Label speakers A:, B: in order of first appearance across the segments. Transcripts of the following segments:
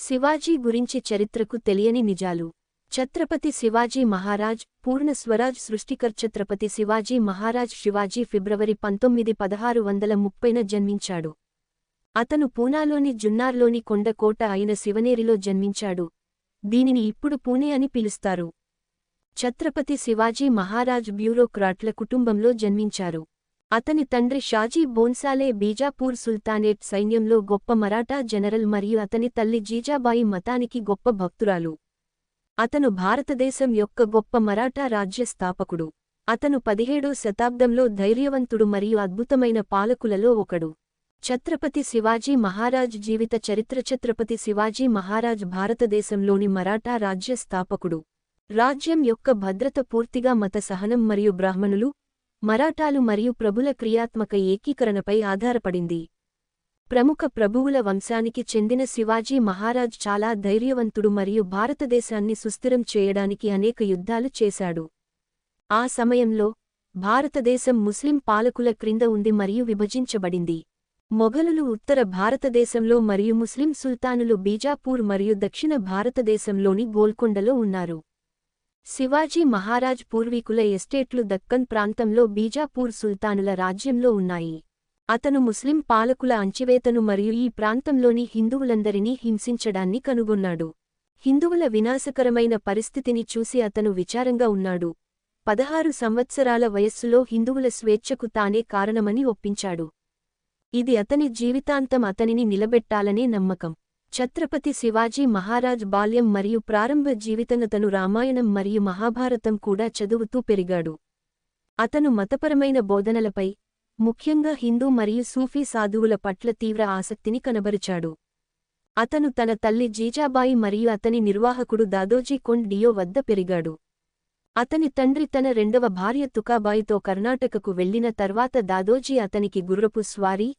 A: శివాజీ గురించి చరిత్రకు తెలియని నిజాలు. ఛత్రపతి శివాజీ మహారాజ్ పూర్ణ స్వరాజ్ సృష్టికర్. ఛత్రపతి శివాజీ మహారాజ్ శివాజీ ఫిబ్రవరి 19, 1630న జన్మించాడు. అతను పూనాలోని జున్నార్లోని కొండకోట అయిన శివనేరిలో జన్మించాడు. దీనిని ఇప్పుడు పూణే అని పిలుస్తారు. ఛత్రపతి శివాజీ మహారాజ్ బ్యూరోక్రాట్ల కుటుంబంలో జన్మించారు. అతని తండ్రి షాజీ బోన్సాలే బీజాపూర్ సుల్తానేట్ సైన్యంలో గొప్ప మరాఠా జనరల్ మరియు అతని తల్లి జీజాబాయి మతానికి గొప్ప భక్తురాలు. అతను భారతదేశం యొక్క గొప్ప మరాఠా రాజ్య స్థాపకుడు. అతను 17వ శతాబ్దంలో ధైర్యవంతుడు మరియు అద్భుతమైన పాలకులలో ఒకడు. ఛత్రపతి శివాజీ మహారాజ్ జీవిత చరిత్ర. ఛత్రపతి శివాజీ మహారాజ్ భారతదేశంలోని మరాఠా రాజ్య స్థాపకుడు. రాజ్యం యొక్క భద్రత పూర్తిగా మత సహనం మరియు బ్రాహ్మణులు, మరాఠాలు మరియు ప్రభుల క్రియాత్మక ఏకీకరణపై ఆధారపడింది. ప్రముఖ ప్రభువుల వంశానికి చెందిన శివాజీ మహారాజ్ చాలా ధైర్యవంతుడు మరియు భారతదేశాన్ని సుస్థిరం చేయడానికి అనేక యుద్ధాలు చేశాడు. ఆ సమయంలో భారతదేశం ముస్లిం పాలకుల క్రింద ఉంది మరియు విభజించబడింది. మొఘలులు ఉత్తర భారతదేశంలో మరియు ముస్లిం సుల్తానులు బీజాపూర్ మరియు దక్షిణ భారతదేశంలోని గోల్కొండలో ఉన్నారు. శివాజీ మహారాజ్ పూర్వీకుల ఎస్టేట్లు దక్కన్ ప్రాంతంలో బీజాపూర్ సుల్తానుల రాజ్యంలో ఉన్నాయి. అతను ముస్లిం పాలకుల అంచివేతను మరియు ఈ ప్రాంతంలోని హిందువులందరినీ హింసించడాన్ని కనుగొన్నాడు. హిందువుల వినాశకరమైన పరిస్థితిని చూసి అతను విచారంగా ఉన్నాడు. 16 సంవత్సరాల వయస్సులో హిందువుల స్వేచ్ఛకు తానే కారణమని ఒప్పించాడు. ఇది అతని జీవితాంతం అతనిని నిలబెట్టాలనే నమ్మకం. ఛత్రపతి శివాజీ మహారాజ్ బాల్యం మరియు ప్రారంభ జీవితనతను రామాయణం మరియు మహాభారతం కూడా చదువుతూ పెరిగాడు. అతను మతపరమైన బోధనలపై, ముఖ్యంగా హిందూ మరియు సూఫీ సాధువుల పట్ల తీవ్ర ఆసక్తిని కనబరిచాడు. అతను తన తల్లి జీజాబాయి మరియు అతని నిర్వాహకుడు దాదోజీ కొండ్ డియో వద్ద పెరిగాడు. అతని తండ్రి తన రెండవ భార్య తుకాబాయితో కర్ణాటకకు వెళ్లిన తర్వాత దాదోజీ అతనికి గుర్రపు స్వారీ,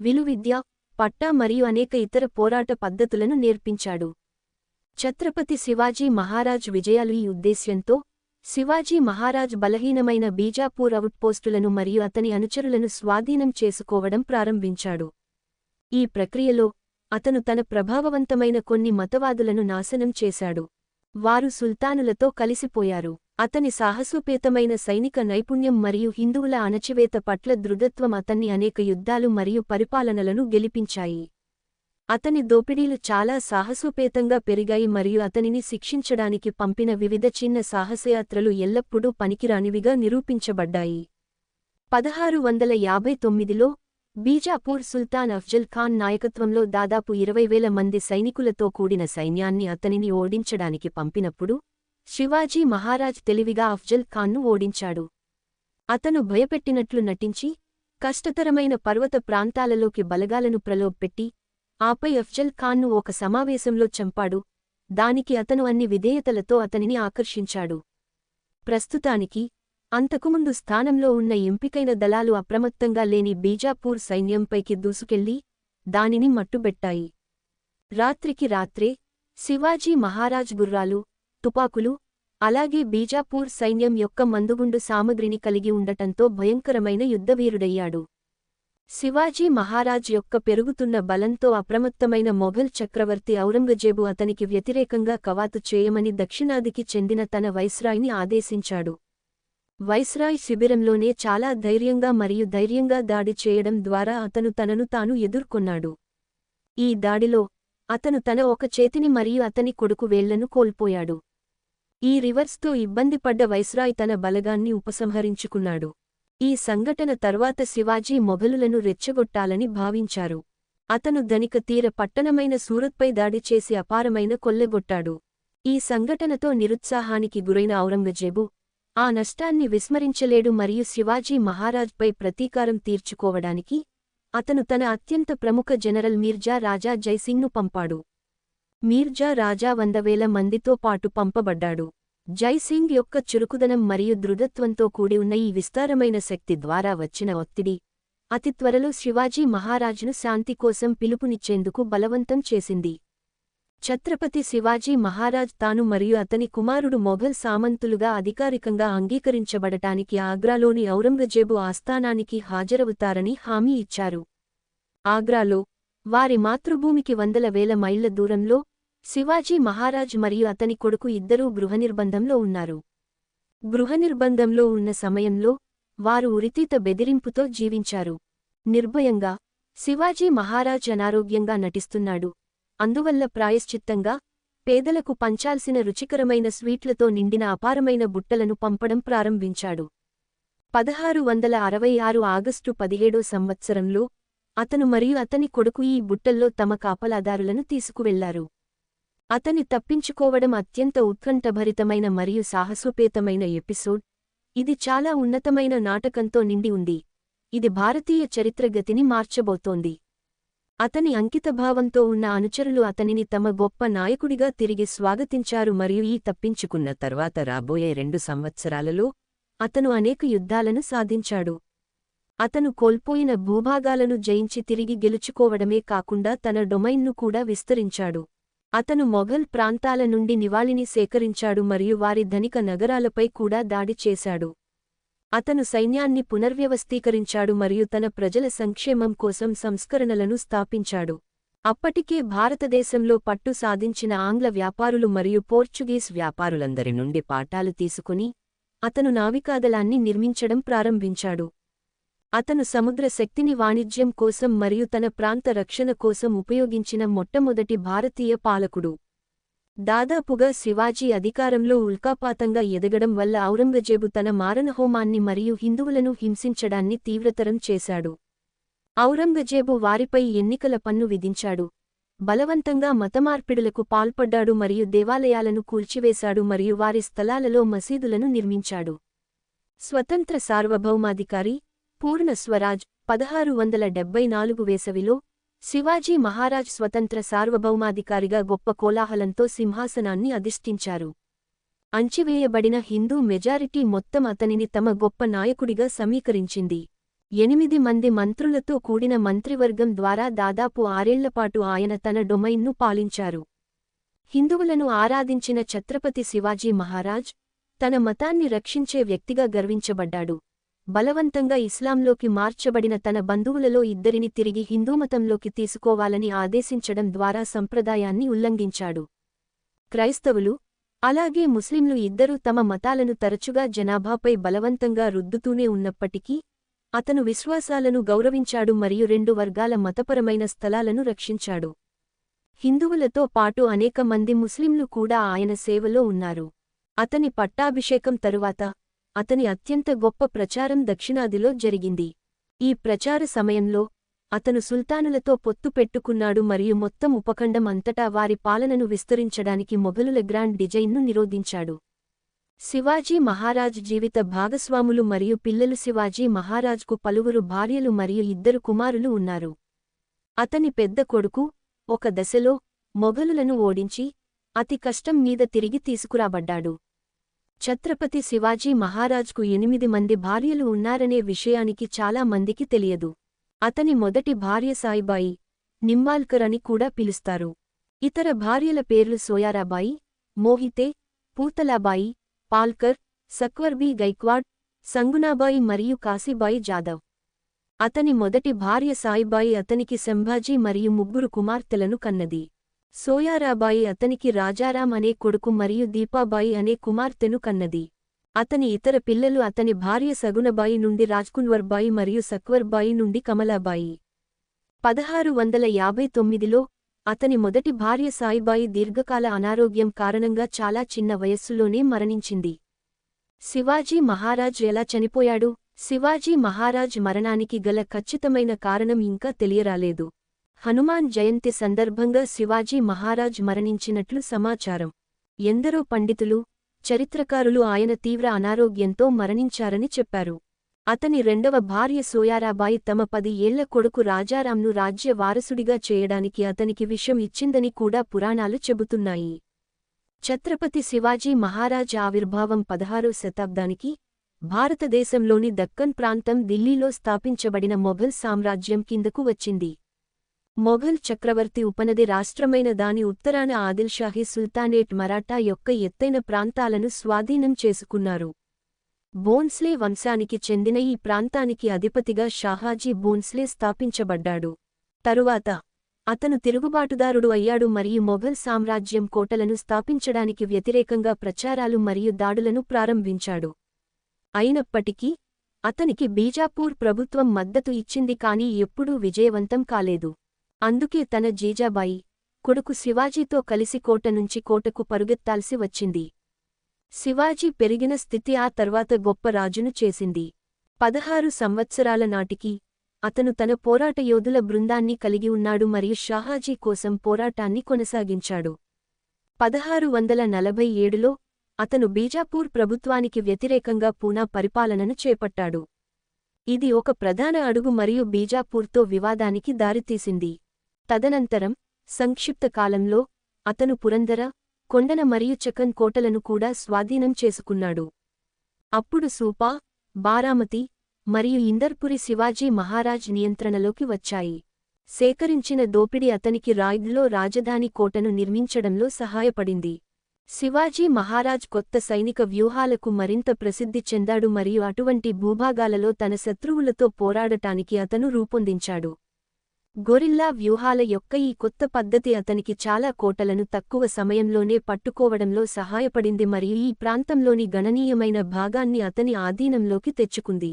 A: విలువిద్య, పట్టా మరియు అనేక ఇతర పోరాట పద్ధతులను నేర్పించాడు. ఛత్రపతి శివాజీ మహారాజ్ విజయాలు. ఈ ఉద్దేశ్యంతో శివాజీ మహారాజ్ బలహీనమైన బీజాపూర్ అవుట్పోస్టులను మరియు అతని అనుచరులను స్వాధీనం చేసుకోవడం ప్రారంభించాడు. ఈ ప్రక్రియలో అతను తన ప్రభావవంతమైన కొన్ని మతవాదులను నాశనం చేశాడు. వారు సుల్తానులతో కలిసిపోయారు. అతని సాహసోపేతమైన సైనిక నైపుణ్యం మరియు హిందువుల అణచివేత పట్ల దృఢత్వం అతన్ని అనేక యుద్ధాలు మరియు పరిపాలనలను గెలిపించాయి. అతని దోపిడీలు చాలా సాహసోపేతంగా పెరిగాయి మరియు అతనిని శిక్షించడానికి పంపిన వివిధ చిన్న సాహసయాత్రలు ఎల్లప్పుడూ పనికిరానివిగా నిరూపించబడ్డాయి. 1659లో బీజాపూర్ సుల్తాన్ అఫ్జల్ ఖాన్ నాయకత్వంలో దాదాపు 20,000 మంది సైనికులతో కూడిన సైన్యాన్ని అతనిని ఓడించడానికి పంపినప్పుడు శివాజీ మహారాజ్ తెలివిగా అఫ్జల్ ఖాన్ను ఓడించాడు. అతను భయపెట్టినట్లు నటించి కష్టతరమైన పర్వత ప్రాంతాలలోకి బలగాలను ప్రలోభపెట్టి ఆపై అఫ్జల్ ఖాన్ను ఒక సమావేశంలో చంపాడు. దానికి అతను అన్ని విధేయతలతో అతనిని ఆకర్షించాడు. ప్రస్తుతానికి అంతకుముందు స్థానంలో ఉన్న ఎంపికైన దళాలు అప్రమత్తంగా లేని బీజాపూర్ సైన్యంపైకి దూసుకెళ్లి దానిని మట్టుబెట్టాయి. రాత్రికి రాత్రే శివాజీ మహారాజ్ గుర్రాలు, తుపాకులు, అలాగే బీజాపూర్ సైన్యం యొక్క మందుగుండు సామగ్రిని కలిగి ఉండటంతో భయంకరమైన యుద్ధవీరుడయ్యాడు. శివాజీ మహారాజ్ యొక్క పెరుగుతున్న బలంతో అప్రమత్తమైన మొఘల్ చక్రవర్తి ఔరంగజేబు అతనికి వ్యతిరేకంగా కవాతు చేయమని దక్షిణాదికి చెందిన తన వైస్రాయ్ని ఆదేశించాడు. వైస్రాయ్ శిబిరంలోనే చాలా ధైర్యంగా దాడి చేయడం ద్వారా అతను తనను తాను ఎదుర్కొన్నాడు. ఈ దాడిలో అతను తన ఒక చేతిని మరియు అతని కొడుకు వేళ్లను కోల్పోయాడు. ఈ రివర్స్తో ఇబ్బందిపడ్డ వైస్రాయ్ తన బలగాన్ని ఉపసంహరించుకున్నాడు. ఈ సంఘటన తర్వాత శివాజీ మొఘలులను రెచ్చగొట్టాలని భావించారు. అతను ధనిక తీర పట్టణమైన సూరత్పై దాడి చేసి అపారమైన కొల్లగొట్టాడు. ఈ సంఘటనతో నిరుత్సాహానికి గురైన ఔరంగజేబు ఆ నష్టాన్ని విస్మరించలేడు మరియు శివాజీ మహారాజ్పై ప్రతీకారం తీర్చుకోవడానికి అతను తన అత్యంత ప్రముఖ జనరల్ మీర్జా రాజా జైసింగ్ను పంపాడు. మీర్జా రాజా 100,000 మందితో పాటు పంపబడ్డాడు. జైసింగ్ యొక్క చురుకుదనం మరియు దృఢత్వంతో కూడి ఉన్న ఈ విస్తారమైన శక్తి ద్వారా వచ్చిన ఒత్తిడి అతి త్వరలో శివాజీ మహారాజ్ను శాంతి కోసం పిలుపునిచ్చేందుకు బలవంతం చేసింది. ఛత్రపతి శివాజీ మహారాజ్ తాను మరియు అతని కుమారుడు మొఘల్ సామంతులుగా అధికారికంగా అంగీకరించబడటానికి ఆగ్రాలోని ఔరంగజేబు ఆస్థానానికి హాజరవుతారని హామీ ఇచ్చారు. ఆగ్రాలో వారి మాతృభూమికి 100,000 మైళ్ల దూరంలో శివాజీ మహారాజ్ మరియు అతని కొడుకు ఇద్దరూ గృహనిర్బంధంలో ఉన్నారు. గృహనిర్బంధంలో ఉన్న సమయంలో వారు ఉరితీత బెదిరింపుతో జీవించారు. నిర్భయంగా శివాజీ మహారాజ్ అనారోగ్యంగా నటిస్తున్నాడు. అందువల్ల ప్రాయశ్చిత్తంగా పేదలకు పంచాల్సిన రుచికరమైన స్వీట్లతో నిండిన అపారమైన బుట్టలను పంపడం ప్రారంభించాడు. 1666 ఆగస్టు 17 సంవత్సరంలో అతను మరియు అతని కొడుకు ఈ బుట్టల్లో తమ కాపలాదారులను తీసుకువెళ్లారు. అతని తప్పించుకోవడం అత్యంత ఉత్కంఠభరితమైన మరియు సాహసోపేతమైన ఎపిసోడ్. ఇది చాలా ఉన్నతమైన నాటకంతో నిండి ఉంది. ఇది భారతీయ చరిత్ర గతిని మార్చబోతోంది. అతని అంకితభావంతో ఉన్న అనుచరులు అతనిని తమ గొప్ప నాయకుడిగా తిరిగి స్వాగతించారు మరియు ఈ తప్పించుకున్న తర్వాత రాబోయే 2 సంవత్సరాలలో అతను అనేక యుద్ధాలను సాధించాడు. అతను కోల్పోయిన భూభాగాలను జయించి తిరిగి గెలుచుకోవడమే కాకుండా తన డొమైన్ను కూడా విస్తరించాడు. అతను మొఘల్ ప్రాంతాల నుండి నివాళిని సేకరించాడు మరియు వారి ధనిక నగరాలపై కూడా దాడి చేశాడు. అతను సైన్యాన్ని పునర్వ్యవస్థీకరించాడు మరియు తన ప్రజల సంక్షేమం కోసం సంస్కరణలను స్థాపించాడు. అప్పటికే భారతదేశంలో పట్టు సాధించిన ఆంగ్ల వ్యాపారులు మరియు పోర్చుగీస్ వ్యాపారులందరి నుండి పాఠాలు తీసుకుని అతను నావికాదళాన్ని నిర్మించడం ప్రారంభించాడు. అతను సముద్ర శక్తిని వాణిజ్యం కోసం మరియు తన ప్రాంత రక్షణ కోసం ఉపయోగించిన మొట్టమొదటి భారతీయ పాలకుడు. దాదాపుగా శివాజీ అధికారంలో ఉల్కాపాతంగా ఎదగడం వల్ల ఔరంగజేబు తన మారణహోమాన్ని మరియు హిందువులను హింసించడాన్ని తీవ్రతరం చేశాడు. ఔరంగజేబు వారిపై ఎన్నికల పన్ను విధించాడు. బలవంతంగా మతమార్పిడులకు పాల్పడ్డాడు మరియు దేవాలయాలను కూల్చివేశాడు మరియు వారి స్థలాలలో మసీదులను నిర్మించాడు. స్వతంత్ర సార్వభౌమాధికారి పూర్ణ స్వరాజ్ 1674 వేసవిలో శివాజీ మహారాజ్ స్వతంత్ర సార్వభౌమాధికారిగా గొప్ప కోలాహలంతో సింహాసనాన్ని అధిష్ఠించారు. అంచివేయబడిన హిందూ మెజారిటీ మొత్తం అతనిని తమ గొప్ప నాయకుడిగా సమీకరించింది. 8 మంది మంత్రులతో కూడిన మంత్రివర్గం ద్వారా దాదాపు 6 ఏళ్లపాటు ఆయన తన డొమైన్ను పాలించారు. హిందువులను ఆరాధించిన ఛత్రపతి శివాజీ మహారాజ్ తన మతాన్ని రక్షించే వ్యక్తిగా గర్వించబడ్డాడు. బలవంతంగా ఇస్లాంలోకి మార్చబడిన తన బంధువులలో ఇద్దరిని తిరిగి హిందూమతంలోకి తీసుకోవాలని ఆదేశించడం ద్వారా సంప్రదాయాన్ని ఉల్లంఘించాడు. క్రైస్తవులు, అలాగే ముస్లింలు ఇద్దరూ తమ మతాలను తరచుగా జనాభాపై బలవంతంగా రుద్దుతూనే ఉన్నప్పటికీ అతను విశ్వాసాలను గౌరవించాడు మరియు 2 వర్గాల మతపరమైన స్థలాలను రక్షించాడు. హిందువులతో పాటు అనేక మంది ముస్లింలు కూడా ఆయన సేవలో ఉన్నారు. అతని పట్టాభిషేకం తరువాత అతని అత్యంత గొప్ప ప్రచారం దక్షిణాదిలో జరిగింది. ఈ ప్రచార సమయంలో అతను సుల్తానులతో పొత్తు పెట్టుకున్నాడు మరియు మొత్తం ఉపఖండం అంతటా వారి పాలనను విస్తరించడానికి మొఘలుల గ్రాండ్ డిజైన్ను నిరోధించాడు. శివాజీ మహారాజ్ జీవిత భాగస్వాములు మరియు పిల్లలు శివాజీ మహారాజ్కు పలువురు భార్యలు మరియు 2 కుమారులు ఉన్నారు. అతని పెద్ద కొడుకు ఒక దశలో మొఘలులను ఓడించి అతి కష్టం మీద తిరిగి తీసుకురాబడ్డాడు. ఛత్రపతి శివాజీ మహారాజ్కు 8 మంది భార్యలు ఉన్నారనే విషయానికి చాలా మందికి తెలియదు. అతని మొదటి భార్య సాయిబాయి, నింబాల్కర్ అని కూడా పిలుస్తారు. ఇతర భార్యల పేర్లు సోయారాబాయి, మోహితే, పూతలాబాయి, పాల్కర్, సక్వర్బీ గైక్వాడ్, సంగునాబాయి మరియు కాశీబాయి జాదవ్. అతని మొదటి భార్య సాయిబాయి అతనికి సంభాజీ మరియు 3 కుమార్తెలను కన్నది. సోయారాబాయి అతనికి రాజారాం అనే కొడుకు మరియు దీపాబాయి అనే కుమార్తెను కన్నది. అతని ఇతర పిల్లలు అతని భార్య సగునబాయి నుండి రాజ్కున్వర్బాయి మరియు సక్వర్బాయి నుండి కమలాబాయి. 1659లో అతని మొదటి భార్య సాయిబాయి దీర్ఘకాల అనారోగ్యం కారణంగా చాలా చిన్న వయస్సులోనే మరణించింది. శివాజీ మహారాజ్ ఎలా చనిపోయాడు? శివాజీ మహారాజ్ మరణానికి గల ఖచ్చితమైన కారణం ఇంకా తెలియరాలేదు. హనుమాన్ జయంతి సందర్భంగా శివాజీ మహారాజ్ మరణించినట్లు సమాచారం. ఎందరో పండితులు, చరిత్రకారులు ఆయన తీవ్ర అనారోగ్యంతో మరణించారని చెప్పారు. అతని రెండవ భార్య సోయారాబాయి తమ 10 ఏళ్ల కొడుకు రాజారాంను రాజ్య వారసుడిగా చేయడానికి అతనికి విషం ఇచ్చిందని కూడా పురాణాలు చెబుతున్నాయి. ఛత్రపతి శివాజీ మహారాజ్ ఆవిర్భావం 16వ శతాబ్దానికి భారతదేశంలోని దక్కన్ ప్రాంతం ఢిల్లీలో స్థాపించబడిన మొఘల్ సామ్రాజ్యం కిందకు వచ్చింది. మొఘల్ చక్రవర్తి ఉపనది రాష్ట్రమైన దాని ఉత్తరాన ఆదిల్షాహీ సుల్తానేట్ మరాఠా యొక్క ఎత్తైన ప్రాంతాలను స్వాధీనం చేసుకున్నారు. బోన్స్లే వంశానికి చెందిన ఈ ప్రాంతానికి అధిపతిగా షాహాజీ బోన్స్లే స్థాపించబడ్డాడు. తరువాత అతను తిరుగుబాటుదారుడు అయ్యాడు మరియు మొఘల్ సామ్రాజ్యం కోటలను స్థాపించడానికి వ్యతిరేకంగా ప్రచారాలు మరియు దాడులను ప్రారంభించాడు. అయినప్పటికీ, అతనికి బీజాపూర్ ప్రభుత్వం మద్దతు ఇచ్చింది కానీ ఎప్పుడూ విజయవంతం కాలేదు. అందుకే తన జీజాబాయి, కొడుకు శివాజీతో కలిసి కోట నుంచి కోటకు పరుగెత్తాల్సి వచ్చింది. శివాజీ పెరిగిన స్థితి ఆ తర్వాత గొప్ప రాజును చేసింది. 16 సంవత్సరాల నాటికి, అతను తన పోరాట యోధుల బృందాన్ని కలిగి ఉన్నాడు మరియు షాహాజీ కోసం పోరాటాన్ని కొనసాగించాడు. 1647లో, అతను బీజాపూర్ ప్రభుత్వానికి వ్యతిరేకంగా పూనా పరిపాలనను చేపట్టాడు. ఇది ఒక ప్రధాన అడుగు మరియు బీజాపూర్తో వివాదానికి దారితీసింది. తదనంతరం, సంక్షిప్త కాలంలో, అతను పురందర, కొండన మరియు చకన్ కోటలను కూడా స్వాధీనం చేసుకున్నాడు. అప్పుడు సూపా, బారామతి, మరియు ఇందర్పురి శివాజీ మహారాజ్ నియంత్రణలోకి వచ్చాయి. సేకరించిన దోపిడీ అతనికి రాయ్గఢ్లో రాజధాని కోటను నిర్మించడంలో సహాయపడింది. శివాజీ మహారాజ్ కొత్త సైనిక వ్యూహాలకు మరింత ప్రసిద్ధి చెందాడు మరియు అటువంటి భూభాగాలలో తన శత్రువులతో పోరాడటానికి అతను రూపొందించాడు. గొరిల్లా వ్యూహాల యొక్క ఈ కొత్త పద్ధతి అతనికి చాలా కోటలను తక్కువ సమయంలోనే పట్టుకోవడంలో సహాయపడింది మరియు ఈ ప్రాంతంలోని గణనీయమైన భాగాన్ని అతని ఆధీనంలోకి తెచ్చుకుంది.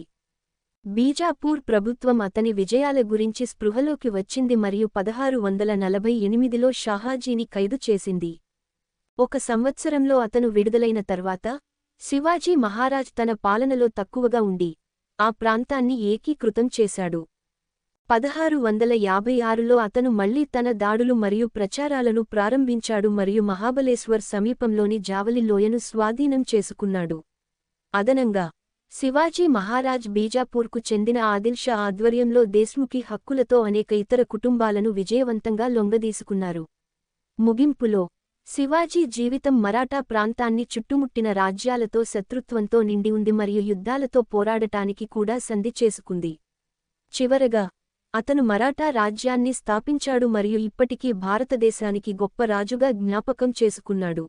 A: బీజాపూర్ ప్రభుత్వం అతని విజయాల గురించి స్పృహలోకి వచ్చింది మరియు 1648లో షాహాజీని ఖైదు చేసింది. ఒక సంవత్సరంలో అతను విడుదలైన తర్వాత, శివాజీ మహారాజ్ తన పాలనలో తక్కువగా ఉండి, ఆ ప్రాంతాన్ని ఏకీకృతం చేశాడు. 1656లో అతను మళ్లీ తన దాడులు మరియు ప్రచారాలను ప్రారంభించాడు మరియు మహాబలేశ్వర్ సమీపంలోని జావలి లోయను స్వాధీనం చేసుకున్నాడు. అదనంగా, శివాజీ మహారాజ్ బీజాపూర్కు చెందిన ఆదిల్ షా ఆధ్వర్యంలో దేశ్ముఖి హక్కులతో అనేక ఇతర కుటుంబాలను విజయవంతంగా లొంగదీసుకున్నారు. ముగింపులో, శివాజీ జీవితం మరాఠా ప్రాంతాన్ని చుట్టుముట్టిన రాజ్యాలతో శత్రుత్వంతో నిండి ఉంది మరియు యుద్ధాలతో పోరాడటానికి కూడా సంధి చేసుకుంది. చివరగా, అతను మరాఠా రాజ్యాన్ని స్థాపించాడు మరియు ఇప్పటికీ భారతదేశానికి గొప్ప రాజుగా జ్ఞాపకం చేసుకున్నాడు.